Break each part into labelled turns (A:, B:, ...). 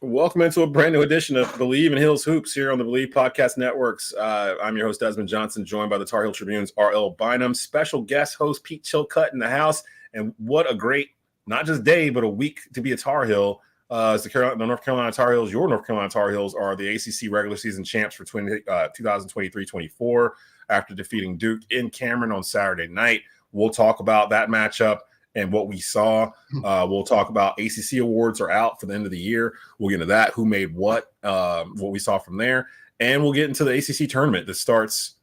A: Welcome into a brand new edition of Bleav in Hills Hoops here on the Bleav Podcast Networks. I'm your host, Desmond Johnson, joined by the Tar Heel Tribune's R.L. Bynum, special guest host Pete Chilcutt in the house. And what a great, not just day, but a week to be a Tar Heel. As the North Carolina Tar Heels, your North Carolina Tar Heels are the ACC regular season champs for 2023-24 after defeating Duke in Cameron on Saturday night. We'll talk about that matchup and what we saw. We'll talk about ACC awards are out for the end of the year. We'll get into that, who made what we saw from there. And we'll get into the ACC tournament that starts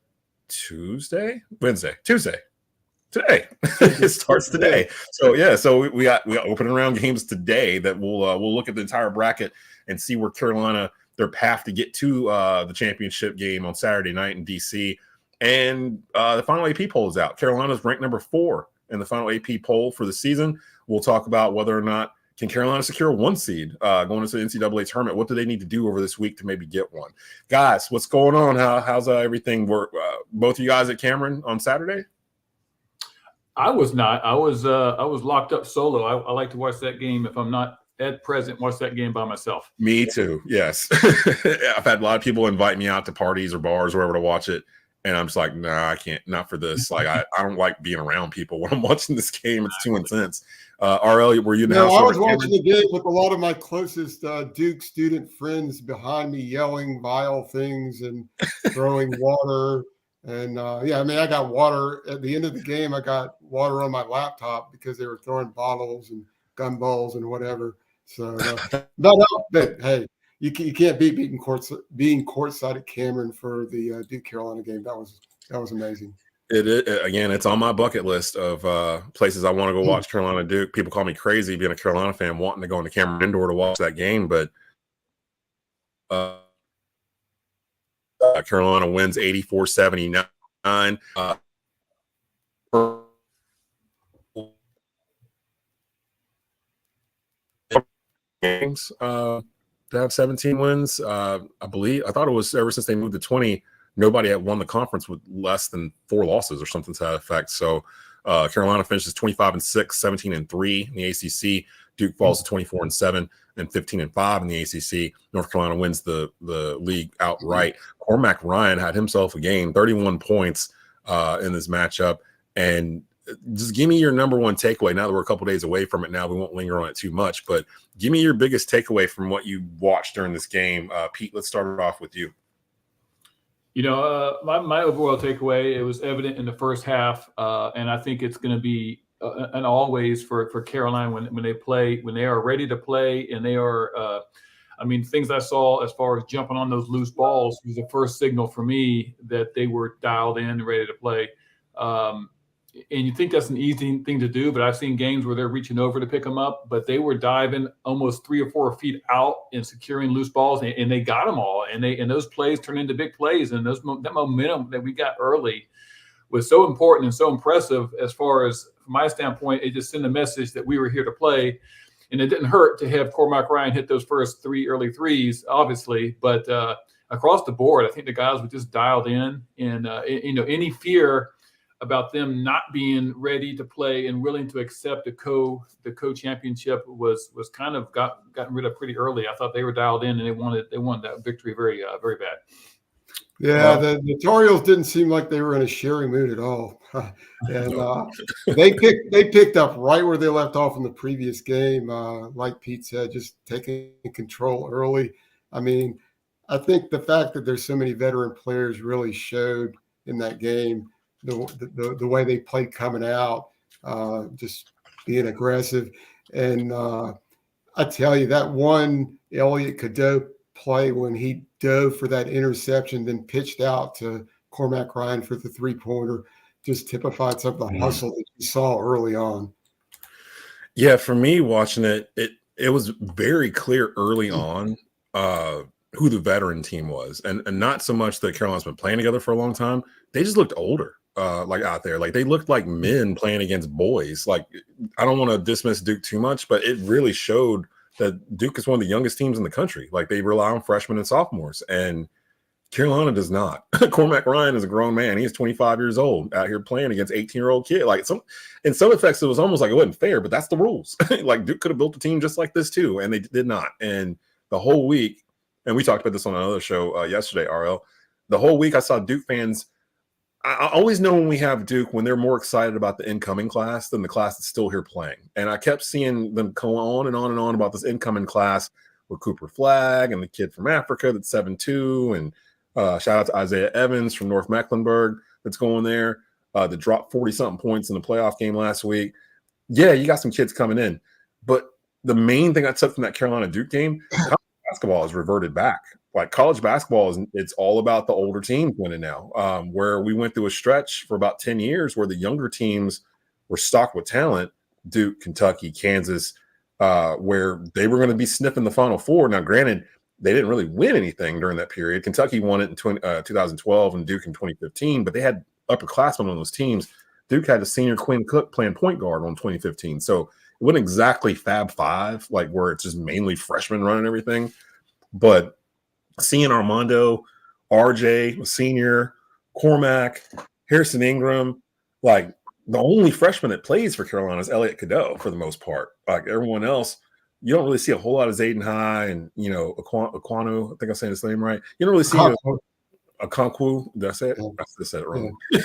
A: Tuesday. Today. It starts today. So we got opening round games today that we'll look at the entire bracket and see where Carolina, their path to get to the championship game on Saturday night in DC. And the final AP poll is out. Carolina's ranked number 4 in the final AP poll for the season. We'll talk about whether or not can Carolina secure a 1 seed going into the NCAA tournament. What do they need to do over this week to maybe get one? Guys, what's going on? How's everything work? Both of you guys at Cameron on Saturday?
B: I was not. I was locked up solo. I like to watch that game. If I'm not at present, watch that game by myself.
A: Me too. Yes. I've had a lot of people invite me out to parties or bars or wherever to watch it. And I'm just like, nah, I can't, not for this. Like, I don't like being around people when I'm watching this game. It's too intense. RL, were you in the house?
C: I was watching the game with a lot of my closest Duke student friends behind me, yelling vile things and throwing water. And I got water at the end of the game. I got water on my laptop because they were throwing bottles and gumballs and whatever. So, but hey, you can't beat being courtside at Cameron for the Duke Carolina game. That was amazing.
A: Again, it's on my bucket list of places I want to go watch Carolina Duke. People call me crazy being a Carolina fan, wanting to go into Cameron Indoor to watch that game, but Carolina wins 84-79. Games to have 17 wins. I thought it was ever since they moved to 20, nobody had won the conference with less than 4 losses or something to that effect. So Carolina finishes 25-6, 17-3 in the ACC. Duke falls to 24-7 and 15-5 in the ACC. North Carolina wins the league outright. Cormac Ryan had himself a game, 31 points in this matchup. And just give me your number one takeaway. Now that we're a couple days away from it now, we won't linger on it too much, but give me your biggest takeaway from what you watched during this game. Pete, let's start it off with you.
B: My overall takeaway, it was evident in the first half, and I think it's going to be an always for Carolina when they are ready to play, and they are things I saw as far as jumping on those loose balls was the first signal for me that they were dialed in and ready to play. And you think that's an easy thing to do, but I've seen games where they're reaching over to pick them up, but they were diving almost 3 or 4 feet out and securing loose balls, and they got them all. And those plays turned into big plays, and that momentum that we got early was so important and so impressive. As far as from my standpoint, it just sent a message that we were here to play, and it didn't hurt to have Cormac Ryan hit those first 3 early threes, obviously, but across the board, I think the guys were just dialed in, and any fear about them not being ready to play and willing to accept the co-championship was kind of gotten rid of pretty early. I thought they were dialed in and they wanted that victory very very bad.
C: Yeah, the Tar Heels didn't seem like they were in a sharing mood at all, and they picked up right where they left off in the previous game. Like Pete said, just taking control early. I mean, I think the fact that there's so many veteran players really showed in that game. The way they played coming out, just being aggressive. And I tell you, that one Elliot Cadeau play when he dove for that interception, then pitched out to Cormac Ryan for the 3-pointer, just typified some of the hustle that you saw early on.
A: Yeah, for me watching it was very clear early on who the veteran team was. And not so much that Carolina's been playing together for a long time. They just looked older. Out there, like they looked like men playing against boys. Like, I don't want to dismiss Duke too much, but it really showed that Duke is one of the youngest teams in the country. Like, they rely on freshmen and sophomores, and Carolina does not. Cormac Ryan is a grown man. He's 25 years old out here playing against 18-year-old kid. Like, in some effects, it was almost like it wasn't fair, but that's the rules. Like, Duke could have built a team just like this too, and they did not. And the whole week, and we talked about this on another show yesterday, RL. The whole week I saw Duke fans. I always know when we have Duke, when they're more excited about the incoming class than the class that's still here playing. And I kept seeing them go on and on and on about this incoming class with Cooper Flagg and the kid from Africa that's 7'2", and shout out to Isaiah Evans from North Mecklenburg that's going there that dropped 40-something points in the playoff game last week. Yeah, you got some kids coming in. But the main thing I took from that Carolina-Duke game, college basketball has reverted back. Like college basketball it's all about the older teams winning now. Where we went through a stretch for about 10 years where the younger teams were stocked with talent, Duke, Kentucky, Kansas, where they were going to be sniffing the Final Four. Now, granted, they didn't really win anything during that period. Kentucky won it in 2012 and Duke in 2015, but they had upperclassmen on those teams. Duke had a senior Quinn Cook playing point guard on 2015. So it wasn't exactly Fab Five, like where it's just mainly freshmen running everything. But seeing Armando, RJ, senior, Cormac, Harrison Ingram, like the only freshman that plays for Carolina is Elliot Cadeau for the most part. Like everyone else, you don't really see a whole lot of Zayden High and, Aquanu. I think I'm saying his name right. You don't really see Okonkwo. Did I say it? I just said it wrong. Yeah.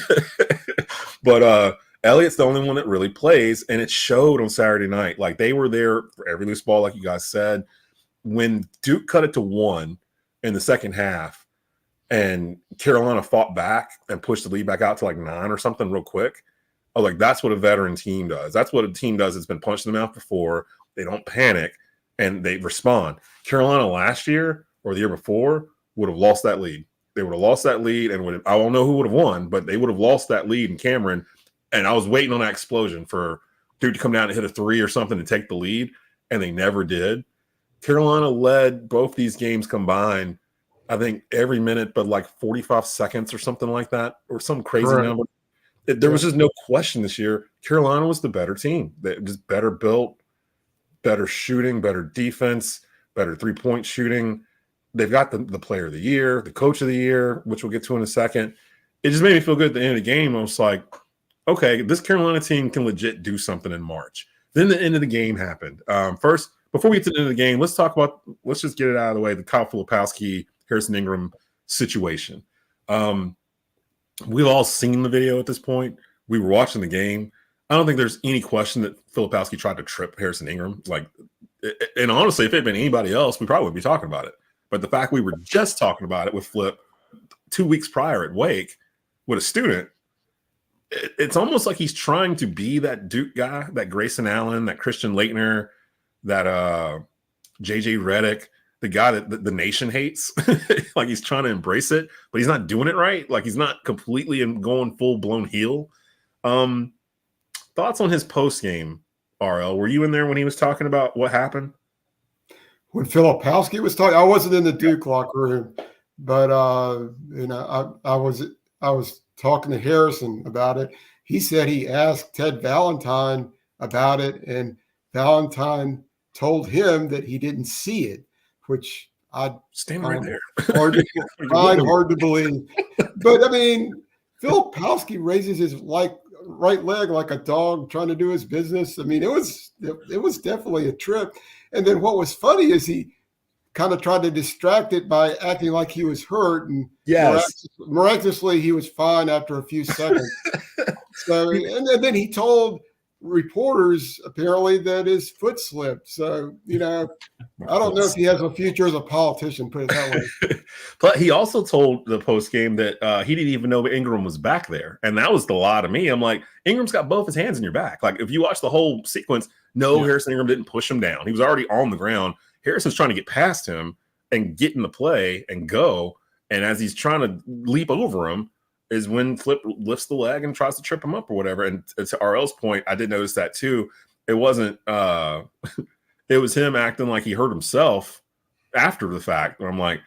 A: But Elliot's the only one that really plays, and it showed on Saturday night. Like they were there for every loose ball, like you guys said. When Duke cut it to 1 in the second half, and Carolina fought back and pushed the lead back out to like 9 or something real quick. I was like, that's what a veteran team does. That's what a team does that's been punched in the mouth before. They don't panic, and they respond. Carolina last year or the year before would have lost that lead. They would have lost that lead, and I don't know who would have won, but they would have lost that lead in Cameron. And I was waiting on that explosion for Duke to come down and hit a 3 or something to take the lead, and they never did. Carolina led both these games combined, I think, every minute but like 45 seconds or something like that, or some crazy number. There was just no question this year. Carolina was the better team. They just better built, better shooting, better defense, better three-point shooting. They've got the player of the year, the coach of the year, which we'll get to in a second. It just made me feel good at the end of the game. I was like, okay, this Carolina team can legit do something in March. Then the end of the game happened. First, before we get to the end of the game, let's just get it out of the way, the Kyle Filipowski, Harrison Ingram situation. We've all seen the video at this point. We were watching the game. I don't think there's any question that Filipowski tried to trip Harrison Ingram. And honestly, if it had been anybody else, we probably would be talking about it. But the fact we were just talking about it with Flip 2 weeks prior at Wake with a student, it's almost like he's trying to be that Duke guy, that Grayson Allen, that Christian Laettner, that JJ Redick, the guy that the nation hates. Like he's trying to embrace it, but he's not doing it right. Like he's not completely going full-blown heel. Thoughts on his post-game, RL? Were you in there when he was talking about what happened?
C: When Filipowski was talking, I wasn't in the Duke locker room, but I was talking to Harrison about it. He said he asked Ted Valentine about it, and Valentine told him that he didn't see it, which I
A: stand right there.
C: hard to believe. But I mean, Filipowski raises his right leg like a dog trying to do his business. I mean, it was definitely a trip. And then what was funny is he kind of tried to distract it by acting like he was hurt, and miraculously he was fine after a few seconds. So, and then he told reporters apparently that his foot slipped. So, I don't know if he has a future as a politician, put it that way.
A: But he also told the post game that he didn't even know Ingram was back there. And that was the lie to me. I'm like, Ingram's got both his hands in your back. Like if you watch the whole sequence, Harrison Ingram didn't push him down. He was already on the ground. Harrison's trying to get past him and get in the play and go. And as he's trying to leap over him is when Flip lifts the leg and tries to trip him up or whatever. And to RL's point, I did notice that too. It wasn't it was him acting like he hurt himself after the fact. Where I'm like,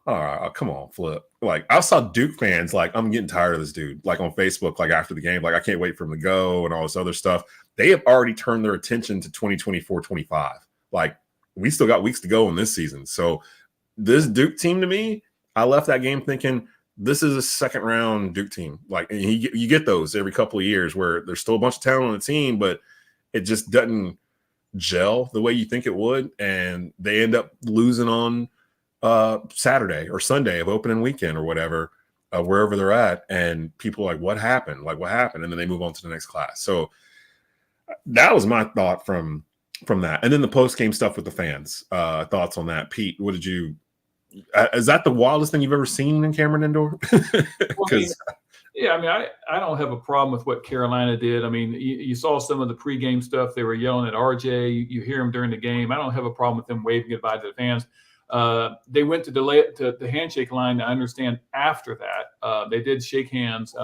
A: oh, come on, Flip. Like I saw Duke fans like, I'm getting tired of this dude, like on Facebook, like after the game, like I can't wait for him to go and all this other stuff. They have already turned their attention to 2024-25. Like we still got weeks to go in this season. So this Duke team to me, I left that game thinking this is a second round Duke team. Like and you get those every couple of years where there's still a bunch of talent on the team, but it just doesn't gel the way you think it would, and they end up losing on Saturday or Sunday of opening weekend or whatever, wherever they're at, and people are like, what happened? Like, what happened? And then they move on to the next class. So that was my thought from that. And then the post-game stuff with the fans. Thoughts on that, Pete? What did you? Is that the wildest thing you've ever seen in Cameron Indoor?
B: I don't have a problem with what Carolina did. I mean, you saw some of the pregame stuff. They were yelling at RJ. You hear them during the game. I don't have a problem with them waving goodbye to the fans. They went to delay it to the handshake line. I understand after that they did shake hands.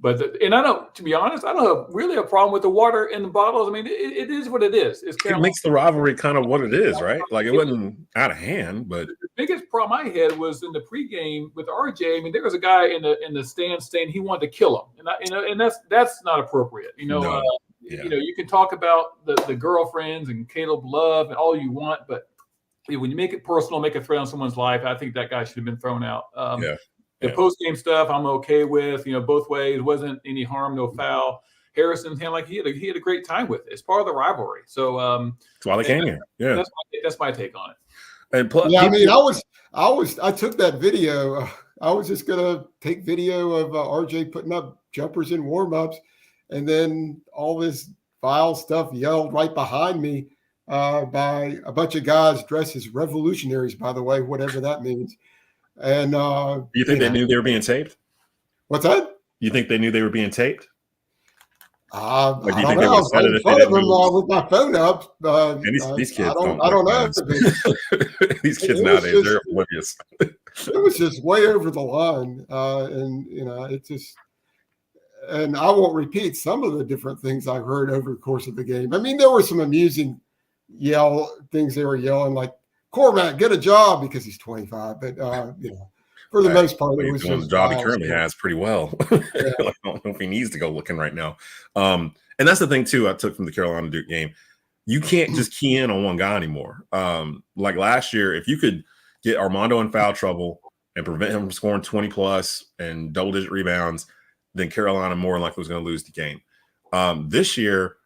B: To be honest, I don't have really a problem with the water in the bottles. I mean, it is what it is.
A: It makes the rivalry kind of what it is, right? Like, it wasn't out of hand, but
B: the biggest problem I had was in the pregame with RJ. I mean, there was a guy in the stands saying he wanted to kill him, and that's not appropriate.
A: No.
B: You can talk about the girlfriends and Caleb Love and all you want, but when you make it personal, make a threat on someone's life, I think that guy should have been thrown out. The post-game stuff I'm okay with, both ways. Wasn't any harm, no foul. Harrison he had a great time with it. It's part of the rivalry. So
A: that's why they came here. Yeah,
B: that's my take on it.
A: And plus,
C: I took that video. I was just gonna take video of RJ putting up jumpers in warm-ups, and then all this vile stuff yelled right behind me by a bunch of guys dressed as revolutionaries, by the way, whatever that means. And
A: you think they knew they were being taped?
C: What's that?
A: You think they knew they were being taped?
C: I don't know. I was in front of them with my phone up.
A: These kids,
C: I don't know.
A: These kids nowadays, they're oblivious.
C: It was just way over the line, and I won't repeat some of the different things I heard over the course of the game. I mean, there were some amusing things they were yelling, like, Cormac, get a job, because he's 25. But for the most part, it was
A: just the job he currently has pretty well. I don't know if he needs to go looking right now. And that's the thing too I took from the Carolina Duke game. You can't just key in on one guy anymore. Like last year, if you could get Armando in foul trouble and prevent him from scoring 20 plus and double-digit rebounds, then Carolina more than likely was going to lose the game. This year,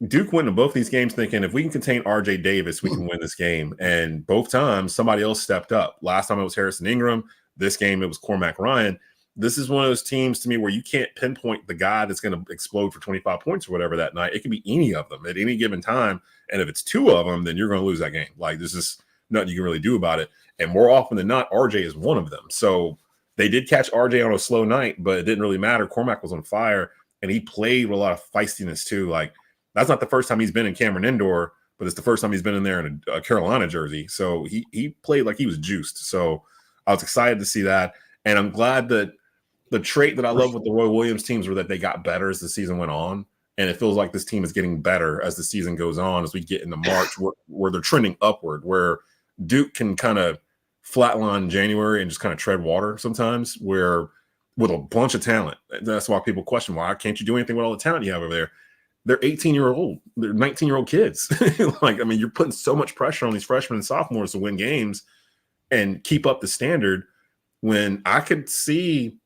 A: Duke went into both these games thinking if we can contain RJ Davis, we can win this game. And both times, somebody else stepped up. Last time it was Harrison Ingram. This game, it was Cormac Ryan. This is one of those teams to me where you can't pinpoint the guy that's going to explode for 25 points or whatever that night. It could be any of them at any given time. And if it's two of them, then you're going to lose that game. Like, there's just nothing you can really do about it. And more often than not, RJ is one of them. So they did catch RJ on a slow night, but it didn't really matter. Cormac was on fire, and he played with a lot of feistiness too. Like, that's not the first time he's been in Cameron Indoor, but it's the first time he's been in there in a Carolina jersey. So he played like he was juiced. So I was excited to see that. And I'm glad that the trait that I love with the Roy Williams teams were that they got better as the season went on. And it feels like this team is getting better as the season goes on, as we get into March, where they're trending upward, where Duke can kind of flatline in January and just kind of tread water sometimes, where with a bunch of talent. That's why people question, why can't you do anything with all the talent you have over there? They're 18-year-old, they're 19-year-old kids. Like, I mean, you're putting so much pressure on these freshmen and sophomores to win games and keep up the standard, when I could see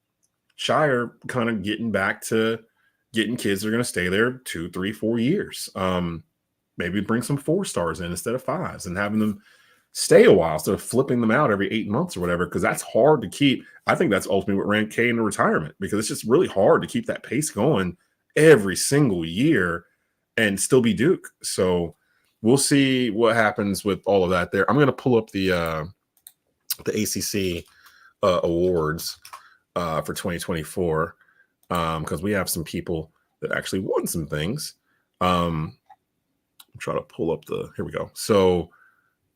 A: Shire kind of getting back to getting kids that are going to stay there 2, 3, 4 years. Maybe bring some 4-stars in instead of 5s and having them stay a while instead of flipping them out every 8 months or whatever, because that's hard to keep. I think that's ultimately what ran K into retirement, because it's just really hard to keep that pace going every single year and still be Duke. So we'll see what happens with all of that there. I'm going to pull up the ACC awards for 2024 because we have some people that actually won some things. I'm trying to pull up here we go. So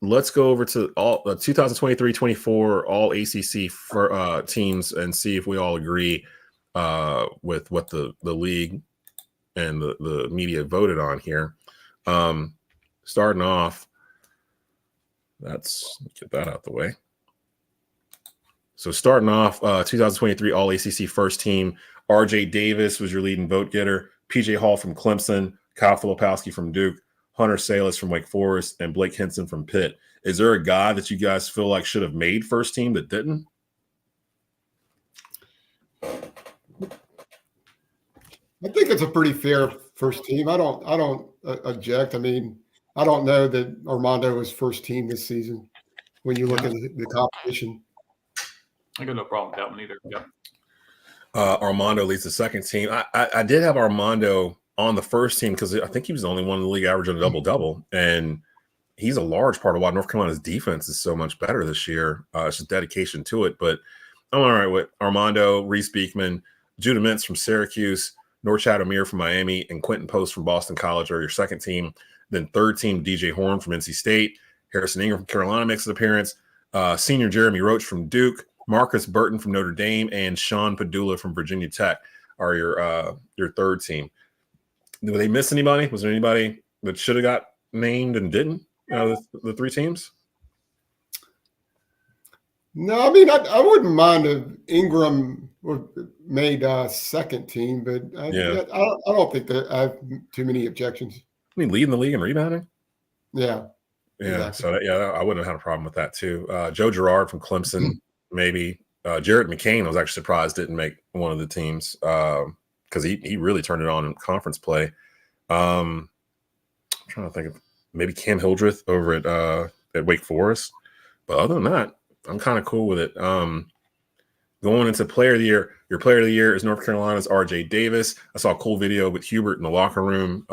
A: let's go over to all 2023-24 all ACC for teams and see if we all agree with what the league and the media voted on here. Starting off, let's get that out the way. So starting off, 2023 all ACC first team, RJ Davis was your leading vote getter, PJ Hall from Clemson, Kyle Filipowski from Duke, Hunter Salas from Wake Forest, and Blake Henson from Pitt. Is there a guy that you guys feel like should have made first team that didn't?
C: I think it's a pretty fair first team. I don't object. I mean, I don't know that Armando was first team this season when you look at the competition.
B: I got no problem with that one either. Yep.
A: Armando leads the second team. I did have Armando on the first team because I think he was the only one in the league averaging a double-double. And he's a large part of why North Carolina's defense is so much better this year. It's just dedication to it. But I'm all right with Armando, Reese Beekman, Judah Mintz from Syracuse, Norchad Amir from Miami, and Quentin Post from Boston College are your second team. Then third team, DJ Horn from NC State, Harrison Ingram from Carolina makes an appearance, senior Jeremy Roach from Duke, Marcus Burton from Notre Dame, and Sean Padula from Virginia Tech are your third team. Did they miss anybody? Was there anybody that should have got named and didn't? The three teams?
C: No, I mean, I wouldn't mind if Ingram made second team, but I don't think that I have too many objections.
A: I mean, leading the league in rebounding?
C: Yeah.
A: Yeah. Exactly. So, I wouldn't have had a problem with that, too. Joe Girard from Clemson, maybe. Jarrett McCain, I was actually surprised didn't make one of the teams because he really turned it on in conference play. I'm trying to think of maybe Cam Hildreth over at Wake Forest. But other than that, I'm kind of cool with it. Going into player of the year, your player of the year is North Carolina's RJ Davis. I saw a cool video with Hubert in the locker room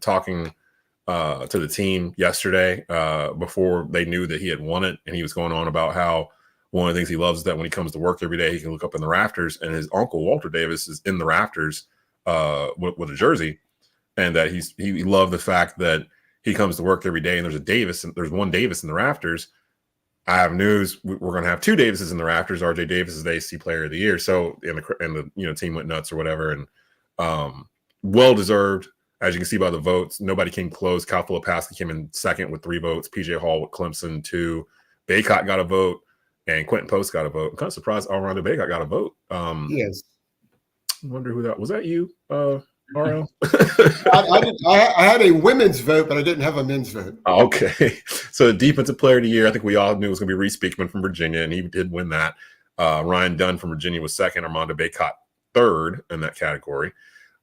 A: talking to the team yesterday before they knew that he had won it. And he was going on about how one of the things he loves is that when he comes to work every day, he can look up in the rafters and his uncle, Walter Davis, is in the rafters with a jersey. And that he loved the fact that he comes to work every day and there's one Davis in the rafters. I have news. We're going to have two Davises in the rafters. RJ Davis is the ACC Player of the Year. So, and the team went nuts or whatever. And well deserved, as you can see by the votes. Nobody came close. Cal Filipowski came in second with 3 votes. PJ Hall with Clemson 2. Baycott got a vote, and Quentin Post got a vote. I'm kind of surprised Armando Baycott got a vote.
C: Yes.
A: I wonder who that was. That you, RL?
C: I had a women's vote, but I didn't have a men's vote.
A: Okay. So the defensive player of the year, I think we all knew it was going to be Reese Beekman from Virginia, and he did win that. Ryan Dunn from Virginia was second. Armando Baycott third in that category.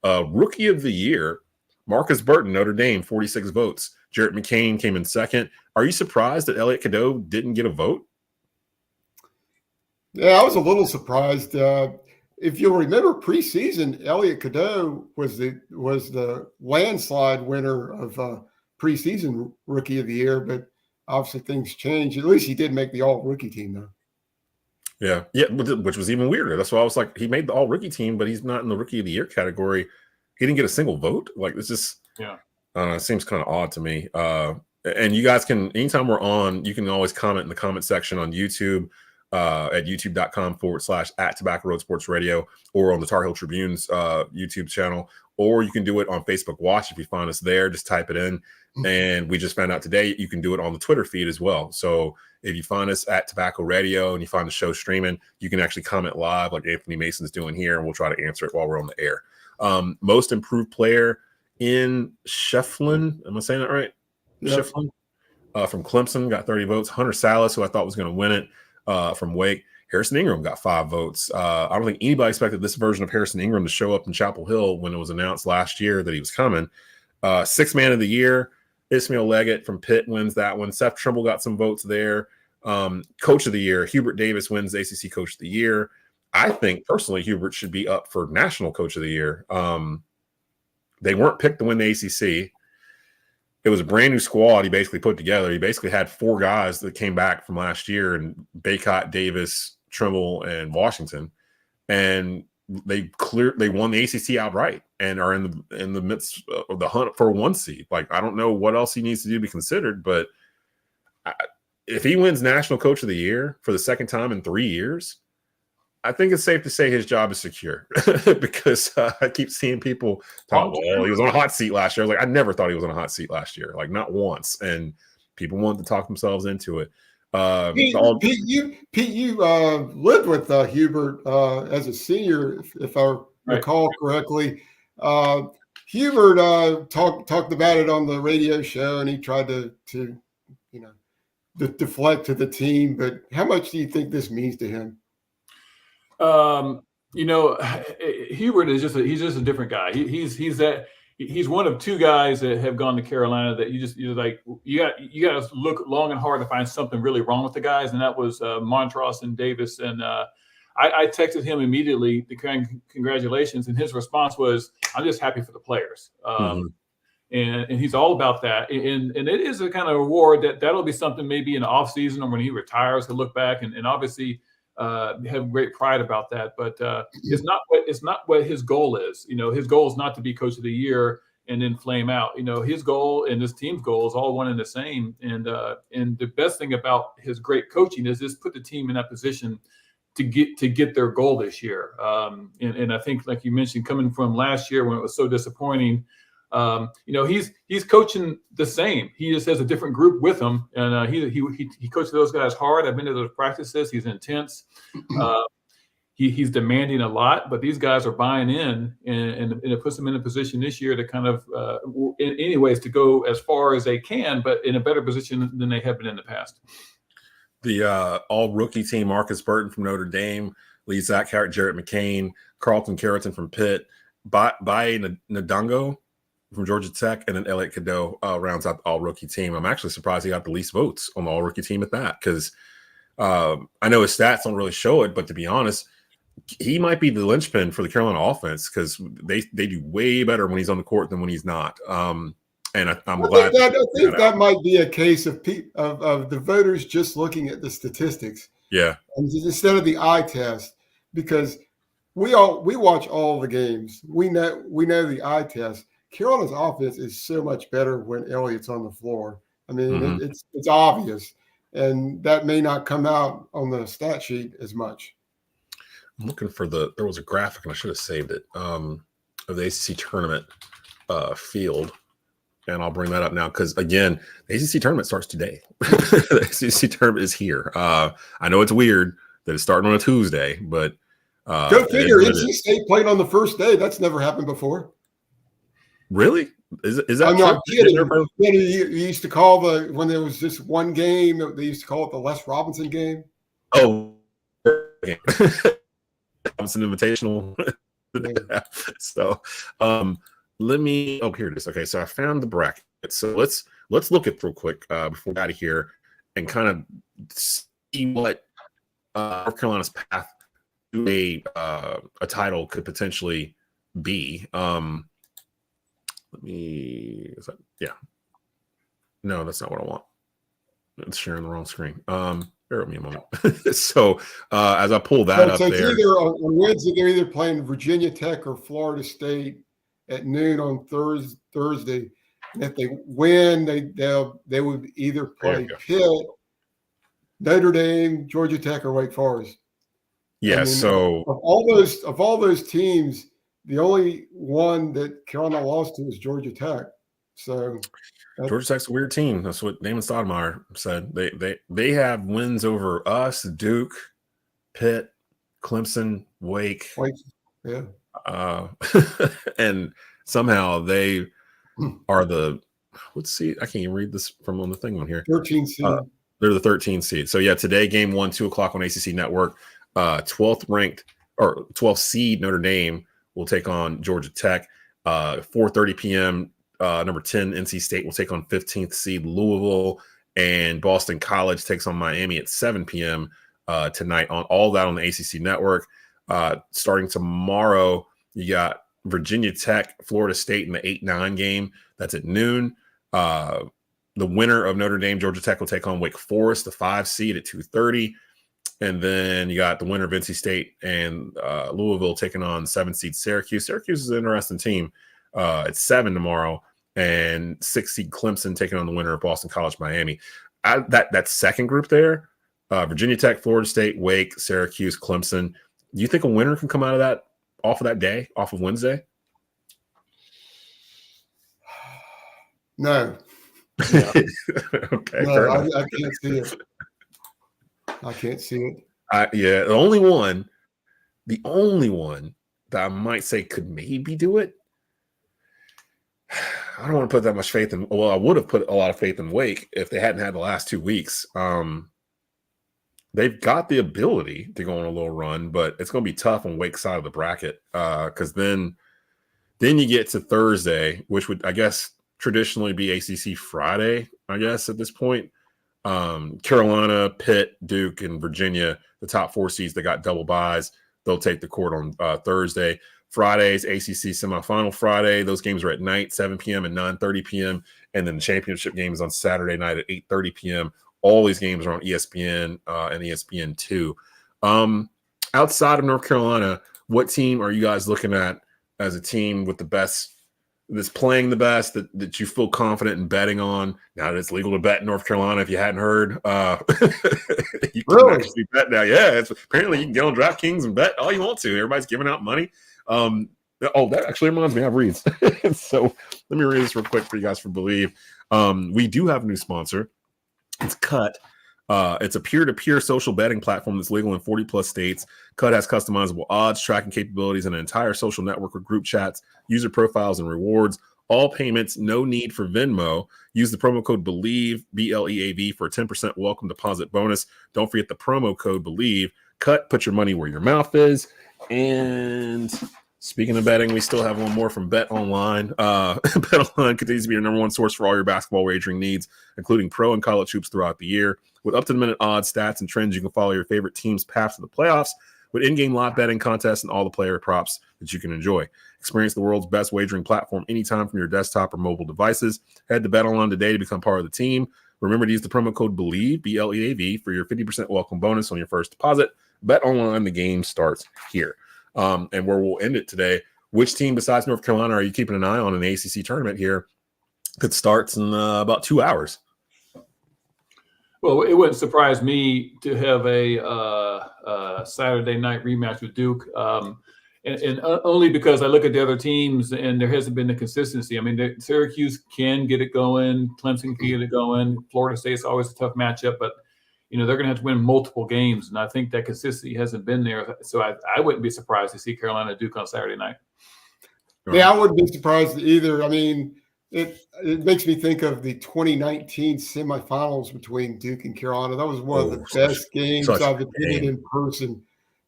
A: Rookie of the year, Marcus Burton, Notre Dame, 46 votes. Jarrett McCain came in second. Are you surprised that Elliot Cadeau didn't get a vote?
C: Yeah, I was a little surprised. If you'll remember preseason, Elliot Cadeau was the landslide winner of preseason Rookie of the Year, but obviously things changed. At least he did make the all-rookie team, though.
A: Yeah, which was even weirder. That's why I was like, he made the all-rookie team, but he's not in the Rookie of the Year category. He didn't get a single vote. Like, it's just, it seems kind of odd to me. And you guys can, anytime we're on, you can always comment in the comment section on YouTube. At youtube.com/@Tobacco Road Sports Radio, or on the Tar Heel Tribune's YouTube channel, or you can do it on Facebook Watch if you find us there. Just type it in. And we just found out today you can do it on the Twitter feed as well. So if you find us at Tobacco Radio and you find the show streaming, you can actually comment live like Anthony Mason's doing here, and we'll try to answer it while we're on the air. Most improved player in Shefflin. Am I saying that right? Yep. Shefflin from Clemson got 30 votes. Hunter Salas, who I thought was going to win it, from Wake. Harrison Ingram got 5 votes. I don't think anybody expected this version of Harrison Ingram to show up in Chapel Hill when it was announced last year that he was coming. 6th man of the year, Ismail Leggett from Pitt wins that one. Seth Trimble got some votes there. Coach of the year, Hubert Davis wins ACC Coach of the Year. I think personally Hubert should be up for National Coach of the Year. They weren't picked to win the ACC. It was a brand new squad he basically put together. He basically had 4 guys that came back from last year, and Baycott, Davis, Trimble, and Washington. And they won the ACC outright and are in the midst of the hunt for a 1 seed. Like, I don't know what else he needs to do to be considered, but if he wins National Coach of the Year for the second time in 3 years, I think it's safe to say his job is secure because I keep seeing people talk, well, he was on a hot seat last year. I was like, I never thought he was on a hot seat last year, like not once. And people want to talk themselves into it.
C: Pete, you lived with Hubert as a senior, if I recall correctly. Hubert talked about it on the radio show, and he tried to deflect to the team. But how much do you think this means to him?
B: Hubert is he's just a different guy. He's that he's one of two guys that have gone to Carolina that you're like you got to look long and hard to find something really wrong with the guys, and that was Montross and Davis. And I texted him immediately to congratulations, and his response was, "I'm just happy for the players." And he's all about that, and it is a kind of reward that'll be something maybe in the off season or when he retires to look back and obviously have great pride about that. But it's not what his goal is. His goal is not to be coach of the year and then flame out. His goal and his team's goal is all one and the same. And the best thing about his great coaching is just put the team in that position to get their goal this year. And I think, like you mentioned, coming from last year when it was so disappointing. He's coaching the same. He just has a different group with him, and he coaches those guys hard. I've been to those practices. He's intense. He's demanding a lot, but these guys are buying in, and it puts them in a position this year to kind of, in any ways, to go as far as they can, but in a better position than they have been in the past.
A: The all-rookie team, Marcus Burton from Notre Dame, Lee Zach Harrett, Jarrett McCain, Carlton Carrington from Pitt, Baye Ndongo from Georgia Tech, and then Elliot Cadeau rounds out the all-rookie team. I'm actually surprised he got the least votes on the all-rookie team at that, because I know his stats don't really show it, but to be honest, he might be the linchpin for the Carolina offense, because they do way better when he's on the court than when he's not. I'm glad.
C: I think that might be a case of the voters just looking at the statistics.
A: Yeah.
C: Instead of the eye test, because we watch all the games. We know the eye test. Carolina's offense is so much better when Elliott's on the floor. I mean, it's obvious, and that may not come out on the stat sheet as much.
A: I'm looking for there was a graphic, and I should have saved it, of the ACC tournament field, and I'll bring that up now because, again, the ACC tournament starts today. The ACC tournament is here. I know it's weird that it's starting on a Tuesday, but
C: go figure. NC State played on the first day. That's never happened before.
A: Really? Is that
C: I'm
A: true?
C: not kidding. You used to call when there was just one game, they used to call it the Les Robinson game.
A: Oh, Robinson Invitational.
C: Yeah.
A: So here it is. Okay, so I found the bracket. So let's look at it real quick before we get out of here and kind of see what North Carolina's path to a title could potentially be. No, that's not what I want. It's sharing the wrong screen. Bear with me a moment. So as I pull that up
C: so
A: there.
C: It's either on Wednesday, they're either playing Virginia Tech or Florida State at noon on Thursday. And if they win, they would either play Pitt, Notre Dame, Georgia Tech, or Wake Forest.
A: Yeah, so
C: of all those teams, the only one that Carolina lost to was Georgia Tech. So
A: Georgia Tech's a weird team. That's what Damon Stoudemire said. They have wins over us, Duke, Pitt, Clemson, Wake.
C: Yeah.
A: And somehow they are let's see, I can't even read this from on the thing on here.
C: 13 seed.
A: They're the 13th seed. So yeah, today, game 1, 2:00 on ACC Network. 12th seed Notre Dame will take on Georgia Tech. 4:30 p.m. Number 10 NC State will take on 15th seed Louisville, and Boston College takes on Miami at 7 p.m. Tonight. On all that on the ACC Network. Starting tomorrow, you got Virginia Tech, Florida State in the 8-9 game. That's at noon. The winner of Notre Dame, Georgia Tech will take on Wake Forest, the 5 seed at 2:30. And then you got the winner of NC State and Louisville taking on 7 seed Syracuse. Syracuse is an interesting team. It's 7 tomorrow, and 6 seed Clemson taking on the winner of Boston College, Miami. That second group there, Virginia Tech, Florida State, Wake, Syracuse, Clemson. Do you think a winner can come out of that off of that day, off of Wednesday?
C: No.
A: Yeah. Okay.
C: No, I can't see it. I can't see it.
A: Yeah, the only one that I might say could maybe do it. I don't want to put that much faith in. Well, I would have put a lot of faith in Wake if they hadn't had the last 2 weeks. They've got the ability to go on a little run, but it's going to be tough on Wake's side of the bracket because then Then you get to Thursday, which would, I guess, traditionally be ACC Friday, I guess, at this point. Carolina, Pitt, Duke, and Virginia, the top 4 seeds that got double byes, they'll take the court on Thursday. Friday's ACC semifinal Friday. Those games are at night, 7 p.m. and 9:30 p.m. And then the championship game is on Saturday night at 8:30 p.m. All these games are on ESPN and ESPN2. Outside of North Carolina, what team are you guys looking at as a team with the best, that's playing the best, that you feel confident in betting on? Now that it's legal to bet in North Carolina, if you hadn't heard, you can actually bet now. Yeah, apparently you can get on DraftKings and bet all you want to. Everybody's giving out money. That actually reminds me, I have reads. So let me read this real quick for you guys for Bleav. We do have a new sponsor. It's Cut. It's a peer-to-peer social betting platform that's legal in 40 plus states. Cut has customizable odds, tracking capabilities, and an entire social network with group chats, user profiles, and rewards. All payments, no need for Venmo. Use the promo code Bleav, BLEAV, for a 10% welcome deposit bonus. Don't forget the promo code Bleav. Cut, put your money where your mouth is. And speaking of betting, we still have one more from Bet Online. Bet Online continues to be your number one source for all your basketball wagering needs, including pro and college hoops throughout the year. With up-to-the-minute odds, stats, and trends, you can follow your favorite team's path to the playoffs with in-game live betting contests and all the player props that you can enjoy. Experience the world's best wagering platform anytime from your desktop or mobile devices. Head to Bet Online today to become part of the team. Remember to use the promo code Bleav, BLEAV, for your 50% welcome bonus on your first deposit. Bet Online, the game starts here. And where we'll end it today, which team besides North Carolina are you keeping an eye on in the ACC tournament here that starts in about 2 hours?
B: Well, it wouldn't surprise me to have a Saturday night rematch with Duke, and only because I look at the other teams and there hasn't been the consistency. I mean, Syracuse can get it going, Clemson can get it going, Florida State's always a tough matchup, but they're going to have to win multiple games, and I think that consistency hasn't been there. So I wouldn't be surprised to see Carolina Duke on Saturday night.
C: Yeah, I wouldn't be surprised either. I mean, it makes me think of the 2019 semifinals between Duke and Carolina. That was one of the best games I've attended in person.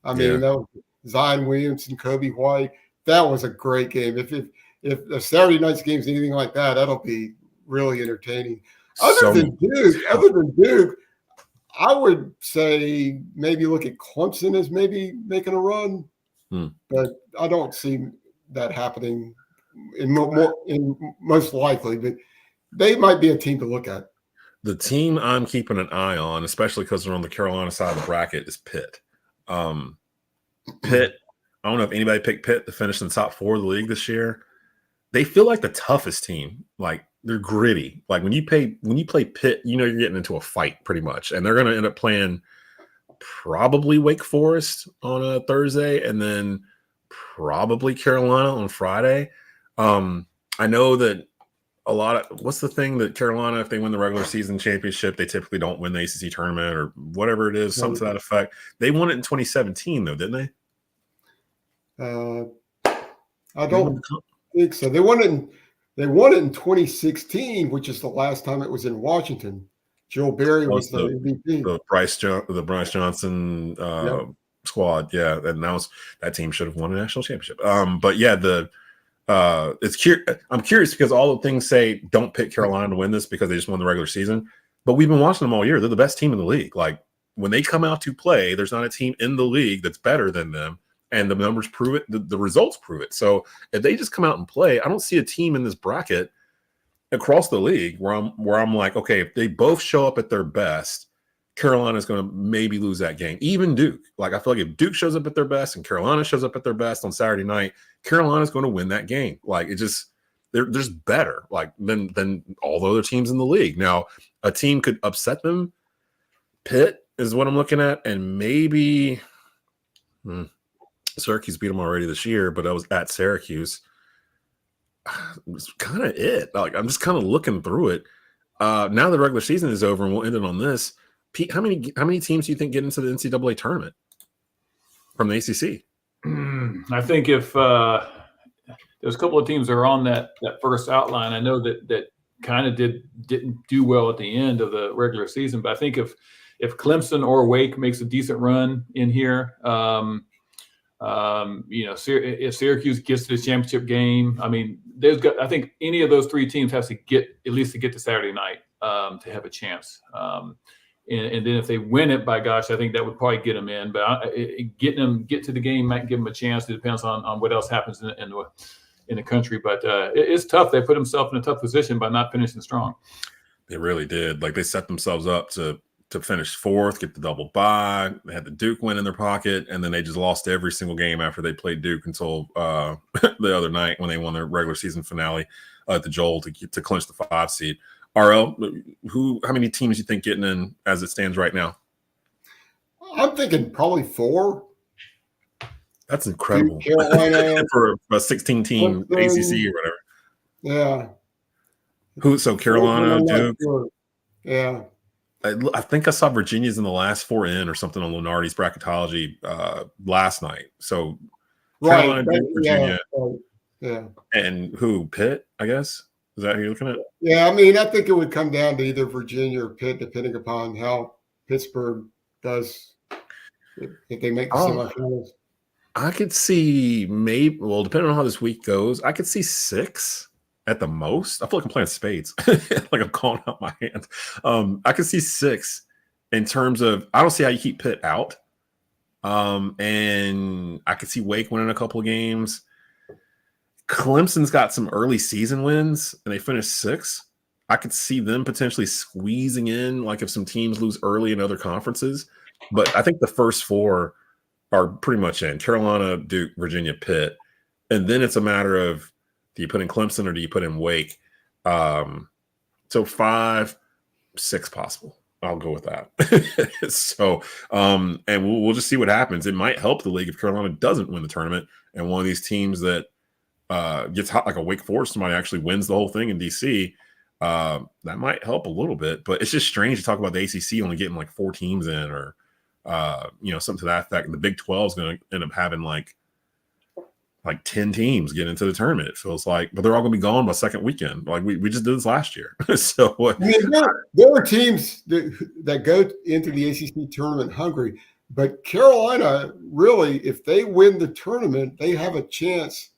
C: I mean, that was Zion Williamson, Kobe White. That was a great game. If a Saturday night's game is anything like that, that'll be really entertaining. Other than Duke, I would say maybe look at Clemson as maybe making a run, but I don't see that happening in most likely. But they might be a team to look at.
A: The team I'm keeping an eye on, especially because they're on the Carolina side of the bracket, is Pitt. Pitt, I don't know if anybody picked Pitt to finish in the top 4 of the league this year. They feel like the toughest team. Like, they're gritty. Like, when you play Pitt, you're getting into a fight pretty much. And they're going to end up playing probably Wake Forest on a Thursday and then probably Carolina on Friday. I know that what's the thing that Carolina, if they win the regular season championship, they typically don't win the ACC tournament or whatever it is, something to that effect. They won it in 2017 though, didn't
C: they? I don't think so. They won it in 2016, which is the last time it was in Washington. Joe Barry was the MVP.
A: The Bryce Johnson squad, yeah. And that team should have won a national championship. But yeah, I'm curious because all the things say don't pick Carolina to win this because they just won the regular season. But we've been watching them all year. They're the best team in the league. Like, when they come out to play, there's not a team in the league that's better than them. And the numbers prove it. The results prove it. So if they just come out and play, I don't see a team in this bracket across the league where I'm like, okay, if they both show up at their best, Carolina's going to maybe lose that game. Even Duke. Like, I feel like if Duke shows up at their best and Carolina shows up at their best on Saturday night, Carolina's going to win that game. Like, they're just better than all the other teams in the league. Now, a team could upset them. Pitt is what I'm looking at, and maybe Syracuse beat them already this year, but I was at Syracuse. It's kind of it. Like, I'm just kind of looking through it. Now the regular season is over, and we'll end it on this. Pete, how many teams do you think get into the NCAA tournament from the ACC?
B: I think if there's a couple of teams that are on that first outline, I know that kind of didn't do well at the end of the regular season, but I think if Clemson or Wake makes a decent run in here, If Syracuse gets to the championship game, I mean, I think any of those three teams has to get to Saturday night to have a chance. And then if they win it, by gosh, I think that would probably get them in. But get to the game might give them a chance. It depends on what else happens in the country. But it's tough. They put themselves in a tough position by not finishing strong.
A: They really did. Like, they set themselves up to finish fourth, get the double bye. They had the Duke win in their pocket, and then they just lost every single game after they played Duke until the other night when they won their regular season finale at the Joel to clinch the 5 seed. RL, how many teams you think getting in as it stands right now?
C: I'm thinking probably 4.
A: That's incredible.
C: Carolina
A: for a 16-team ACC or whatever.
C: Yeah.
A: So Carolina, Duke.
C: Sure. Yeah.
A: I think I saw Virginia's in the last 4 in or something on Lunardi's bracketology last night. So Carolina, Duke, Virginia.
C: Yeah.
A: And who? Pitt, I guess? Is that who you're looking at?
C: Yeah, I mean, I think it would come down to either Virginia or Pitt, depending upon how Pittsburgh does if they make the semifinals.
A: I could see depending on how this week goes, I could see 6 at the most. I feel like I'm playing spades, like I'm calling out my hand. I could see 6 in terms of, I don't see how you keep Pitt out. And I could see Wake winning a couple of games. Clemson's got some early season wins and they finished 6th. I could see them potentially squeezing in, like if some teams lose early in other conferences. But I think the first 4 are pretty much in: Carolina, Duke, Virginia, Pitt. And then it's a matter of, do you put in Clemson or do you put in Wake? So 5, 6 possible. I'll go with that. So, and we'll just see what happens. It might help the league if Carolina doesn't win the tournament and one of these teams that gets hot, like a Wake Forest, somebody actually wins the whole thing in DC. That might help a little bit, but it's just strange to talk about the ACC only getting like 4 teams in, or something to that effect. And the Big 12 is going to end up having like 10 teams get into the tournament, it feels like, but they're all going to be gone by second weekend. Like we just did this last year. So
C: I mean, there are teams that go into the ACC tournament hungry, but Carolina, really, if they win the tournament, they have a chance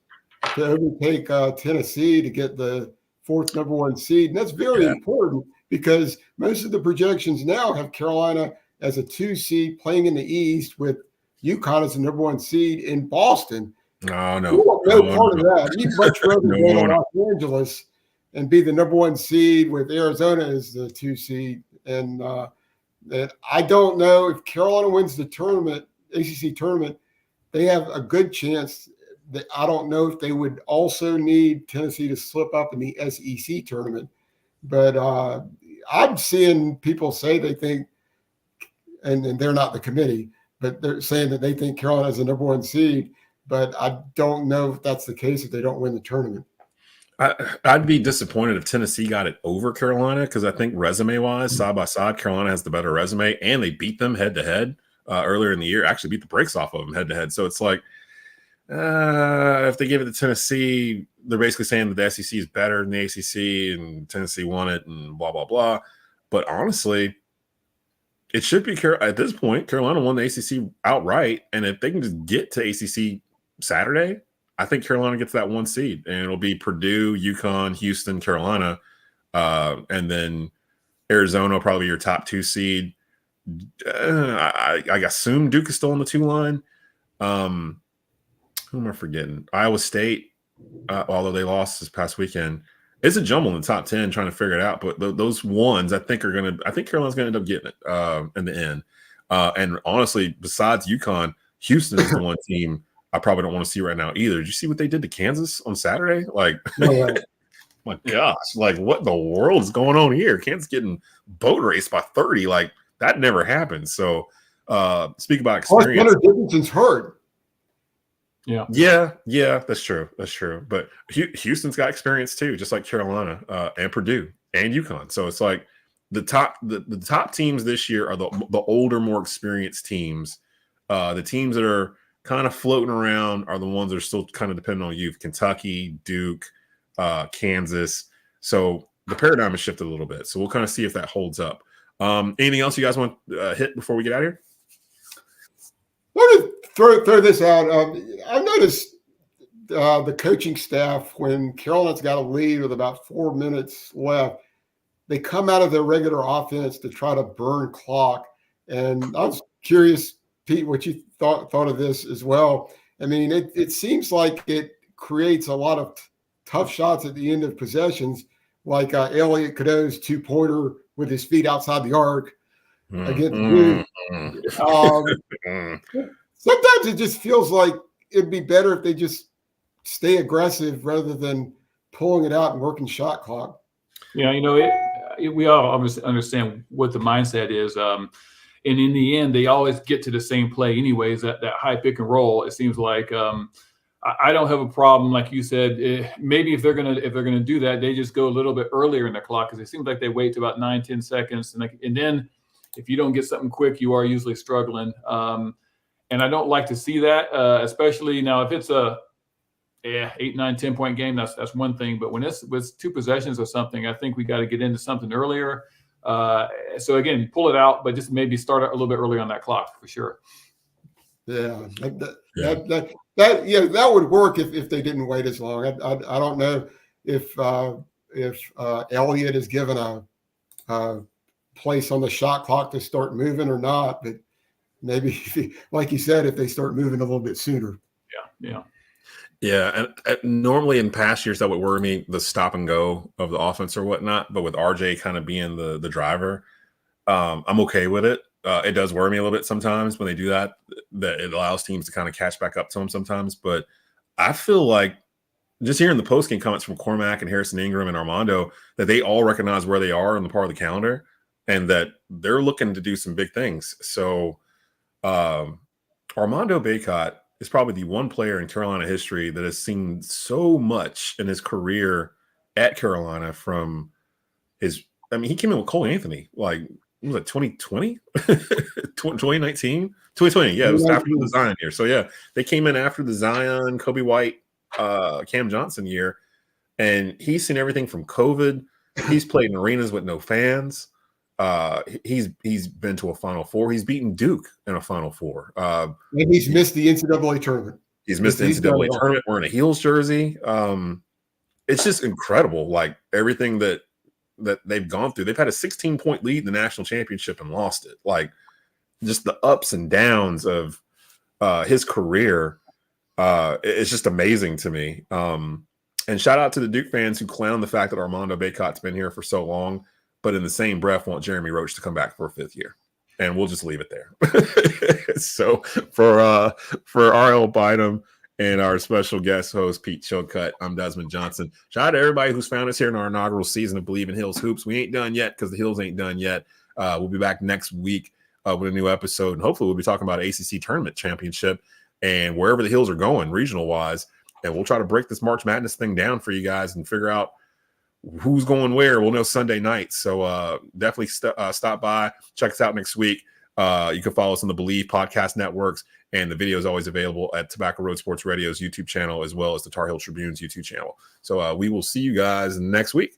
C: to overtake Tennessee to get the 4th number 1 seed. And that's very important because most of the projections now have Carolina as a 2 seed playing in the East with UConn as the number 1 seed in Boston.
A: No.
C: Part of that. You'd much rather go to Los Angeles and be the number 1 seed with Arizona as the 2 seed. And I don't know if Carolina wins the tournament, ACC tournament, they have a good chance. I don't know if they would also need Tennessee to slip up in the SEC tournament. But I'm seeing people say they think, and they're not the committee, but they're saying that they think Carolina is the number 1 seed. But I don't know if that's the case if they don't win the tournament.
A: I'd be disappointed if Tennessee got it over Carolina, because I think resume-wise, side by side, Carolina has the better resume, and they beat them head-to-head earlier in the year, actually beat the brakes off of them head-to-head. So it's like, if they give it to Tennessee, they're basically saying that the SEC is better than the ACC and Tennessee won it and blah, blah, blah. But honestly, it should be at this point, Carolina won the ACC outright, and if they can just get to ACC Saturday, I think Carolina gets that 1 seed, and it'll be Purdue, UConn, Houston, Carolina, and then Arizona probably your top 2 seed. I assume Duke is still on the 2 line. Who am I forgetting? Iowa State, although they lost this past weekend. It's a jumble in the top 10 trying to figure it out, but those ones I think Carolina's going to end up getting it in the end. And honestly, besides UConn, Houston is the one team I probably don't want to see right now either. Did you see what they did to Kansas on Saturday? Like, my gosh, like what in the world is going on here? Kansas getting boat raced by 30. Like that never happened. So speak about experience.
C: Hunter Dickinson's hurt.
A: Yeah, that's true. But Houston's got experience too, just like Carolina and Purdue and UConn. So it's like the top teams this year are the older, more experienced teams. The teams that are kind of floating around are the ones that are still kind of dependent on youth. Kentucky, Duke, Kansas. So the paradigm has shifted a little bit. So we'll kind of see if that holds up. Anything else you guys want to hit before we get out of here?
C: One of the throw this out. I've noticed the coaching staff, when Carolina's got a lead with about 4 minutes left, they come out of their regular offense to try to burn clock. And I was curious, Pete, what you thought of this as well. I mean, it seems like it creates a lot of tough shots at the end of possessions, like Elliot Cadeau's 2-pointer with his feet outside the arc against Duke. Sometimes it just feels like it'd be better if they just stay aggressive rather than pulling it out and working shot clock.
B: Yeah, we all obviously understand what the mindset is. And in the end, they always get to the same play anyways, that high pick and roll. It seems like I don't have a problem, like you said. Maybe if they're gonna do that, they just go a little bit earlier in the clock, because it seems like they wait to about 9-10 seconds, and then if you don't get something quick, you are usually struggling. And I don't like to see that, especially now if it's a 8, 9, 10 point game. That's one thing, but when it's with 2 possessions or something, I think we got to get into something earlier. So again, pull it out, but just maybe start a little bit earlier on that clock for sure.
C: Yeah, that would work if they didn't wait as long. I don't know if Elliot is given a place on the shot clock to start moving or not, but maybe, like you said, if they start moving a little bit sooner.
A: Yeah, and normally in past years that would worry me, the stop and go of the offense or whatnot. But with RJ kind of being the driver, I'm okay with it. It does worry me a little bit sometimes when they do that it allows teams to kind of catch back up to them sometimes. But I feel like just hearing the post-game comments from Cormac and Harrison Ingram and Armando, that they all recognize where they are in the part of the calendar and that they're looking to do some big things. So Armando Bacot is probably the one player in Carolina history that has seen so much in his career at Carolina from his – I mean, he came in with Cole Anthony, like, what was it, 2020? 2019? 2020, yeah. It was after the Zion year. So, yeah, they came in after the Zion, Kobe White, Cam Johnson year, and he's seen everything from COVID. He's played in arenas with no fans. He's been to a Final Four. He's beaten Duke in a Final Four.
C: And he's missed the NCAA tournament.
A: He's missed the NCAA tournament wearing a Heels jersey. It's just incredible, like everything that they've gone through. They've had a 16-point lead in the national championship and lost it. Like just the ups and downs of his career. It's just amazing to me. And shout out to the Duke fans who clown the fact that Armando Bacot's been here for so long, but in the same breath want Jeremy Roach to come back for a 5th year. And we'll just leave it there. So for RL Bynum and our special guest host, Pete Chilcutt, I'm Desmond Johnson. Shout out to everybody who's found us here in our inaugural season of Bleav in Hills Hoops. We ain't done yet because the Hills ain't done yet. We'll be back next week with a new episode. And hopefully we'll be talking about ACC Tournament Championship and wherever the Hills are going regional-wise. And we'll try to break this March Madness thing down for you guys and figure out who's going where. We'll know Sunday night. So definitely stop by. Check us out next week. You can follow us on the Bleav podcast networks, and the video is always available at Tobacco Road Sports Radio's YouTube channel, as well as the Tar Heel Tribune's YouTube channel. So we will see you guys next week.